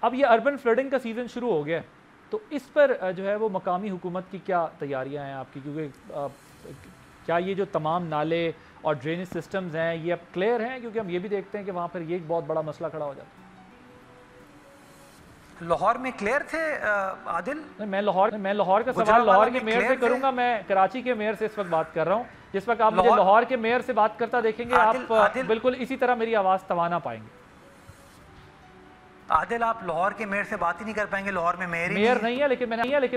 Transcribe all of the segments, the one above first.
اب یہ urban fielding کا سیزن شروع ہو گیا ہے، تو اس پر جو ہے وہ مقامی حکومت کی کیا تیاریاں ہیں آپ کی؟ کیونکہ کیا یہ جو تمام نالے اور ڈرینیج سسٹمز ہیں یہ اب کلیئر ہیں؟ کیونکہ ہم یہ بھی دیکھتے ہیں کہ وہاں پر یہ ایک بہت بڑا مسئلہ کھڑا ہو جاتا ہے۔ لاہور میں کلیئر تھے عادل؟ میں لاہور کا سوال لاہور کے میئر سے کروں گا، میں کراچی کے میئر سے اس وقت بات کر رہا ہوں۔ جس وقت آپ مجھے لاہور کے میئر سے بات کرتا دیکھیں گے آپ بالکل اسی طرح میری آواز توانا پائیں گے۔ عادل آپ لاہور کے میئر سے بات ہی نہیں کر پائیں گے، لاہور میں میئر نہیں ہے، لیکن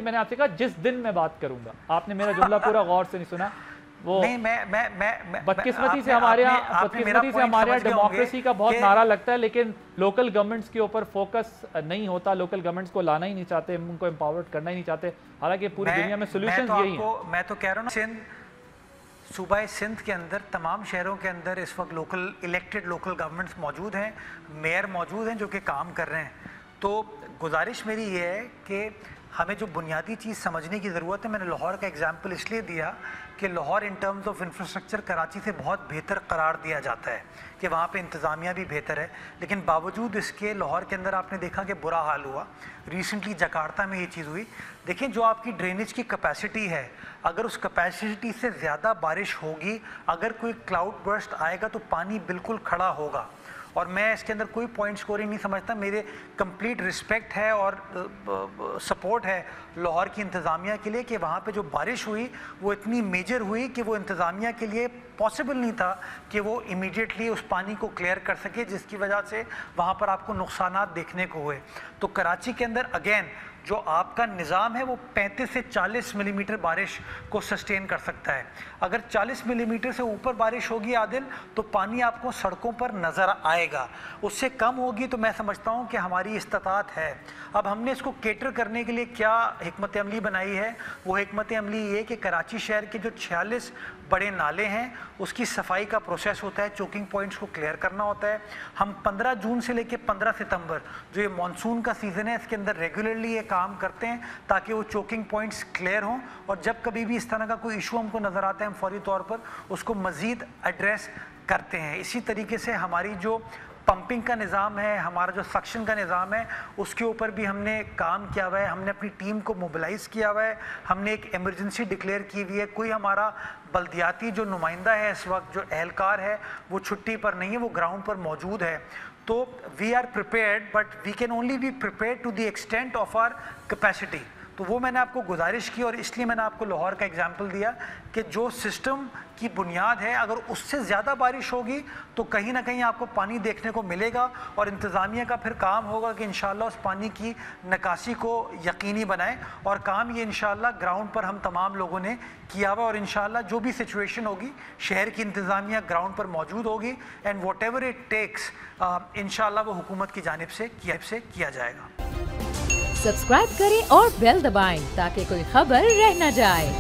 میں نے آپ سے کہا جس دن میں بات کروں گا۔ آپ نے میرا جملہ پورا غور سے نہیں سنا۔ وہ بدقسمتی سے ہمارے یہاں ڈیموکریسی کا بہت نعرہ لگتا ہے، لیکن لوکل گورنمنٹس کے اوپر فوکس نہیں ہوتا، لوکل گورنمنٹس کو لانا ہی نہیں چاہتے، ان کو امپاورڈ کرنا ہی نہیں چاہتے، حالانکہ پوری دنیا میں سولوشنز یہی ہیں۔ میں تو کہہ رہا ہوں صوبہ سندھ کے اندر تمام شہروں کے اندر اس وقت الیکٹڈ لوکل گورنمنٹس موجود ہیں، میئر موجود ہیں جو کہ کام کر رہے ہیں۔ تو گزارش میری یہ ہے کہ ہمیں جو بنیادی چیز سمجھنے کی ضرورت ہے، میں نے لاہور کا ایگزامپل اس لیے دیا کہ Lahore in terms of infrastructure Karachi سے بہت بہتر قرار دیا جاتا ہے کہ وہاں پہ انتظامیہ بھی بہتر ہے، لیکن باوجود اس کے لاہور کے اندر آپ نے دیکھا کہ برا حال ہوا۔ ریسنٹلی جکارتا میں یہ چیز ہوئی۔ دیکھیں جو آپ کی ڈرینیج کی کیپیسٹی ہے، اگر اس کیپیسٹی سے زیادہ بارش ہوگی، اگر کوئی کلاؤڈ برسٹ آئے گا تو پانی بالکل کھڑا ہوگا۔ اور میں اس کے اندر کوئی پوائنٹ سکورنگ نہیں سمجھتا، میرے کمپلیٹ رسپیکٹ ہے اور سپورٹ ہے لاہور کی انتظامیہ کے لیے کہ وہاں پہ جو بارش ہوئی وہ اتنی میجر ہوئی کہ وہ انتظامیہ کے لیے پاسبل نہیں تھا کہ وہ امیڈیٹلی اس پانی کو کلیئر کر سکے، جس کی وجہ سے وہاں پر آپ کو نقصانات دیکھنے کو ہوئے۔ تو کراچی کے اندر اگین جو آپ کا نظام ہے وہ 35 سے 40 ملی میٹر بارش کو سسٹین کر سکتا ہے۔ اگر 40 ملی میٹر سے اوپر بارش ہوگی عادل تو پانی آپ کو سڑکوں پر نظر آئے گا، اس سے کم ہوگی تو میں سمجھتا ہوں کہ ہماری استطاعت ہے۔ اب ہم نے اس کو کیٹر کرنے کے لیے کیا حکمت عملی بنائی ہے؟ وہ حکمت عملی یہ کہ کراچی شہر کے جو 46 بڑے نالے ہیں اس کی صفائی کا پروسیس ہوتا ہے، چوکنگ پوائنٹس کو کلیئر کرنا ہوتا ہے۔ ہم 15 جون سے لے کے 15 ستمبر جو یہ مانسون کا سیزن ہے اس کے اندر ریگولرلی یہ کام کرتے ہیں تاکہ وہ چوکنگ پوائنٹس کلیئر ہوں، اور جب کبھی بھی اس طرح کا کوئی ایشو ہم کو نظر آتا ہے ہم فوری طور پر اس کو مزید ایڈریس کرتے ہیں۔ اسی طریقے سے ہماری جو پمپنگ کا نظام ہے، ہمارا جو سکشن کا نظام ہے، اس کے اوپر بھی ہم نے کام کیا ہوا ہے، ہم نے اپنی ٹیم کو موبلائز کیا ہوا ہے، ہم نے ایک ایمرجنسی ڈکلیئر کی ہوئی ہے۔ کوئی ہمارا بلدیاتی جو نمائندہ ہے اس وقت، جو اہلکار ہے، وہ چھٹی پر نہیں ہے، وہ گراؤنڈ پر موجود ہے۔ تو we are prepared, but we can only be prepared to the extent of our capacity. تو وہ میں نے آپ کو گزارش کی، اور اس لیے میں نے آپ کو لاہور کا ایگزامپل دیا کہ جو سسٹم کی بنیاد ہے اگر اس سے زیادہ بارش ہوگی تو کہیں نہ کہیں آپ کو پانی دیکھنے کو ملے گا، اور انتظامیہ کا پھر کام ہوگا کہ انشاءاللہ اس پانی کی نکاسی کو یقینی بنائیں، اور کام یہ انشاءاللہ گراؤنڈ پر ہم تمام لوگوں نے کیا ہوا، اور انشاءاللہ جو بھی سچویشن ہوگی شہر کی انتظامیہ گراؤنڈ پر موجود ہوگی، and what ever it takes انشاءاللہ وہ حکومت کی جانب سے کیا جائے گا۔ سبسکرائب کریں اور بیل دبائیں تاکہ کوئی خبر رہ نہ جائے۔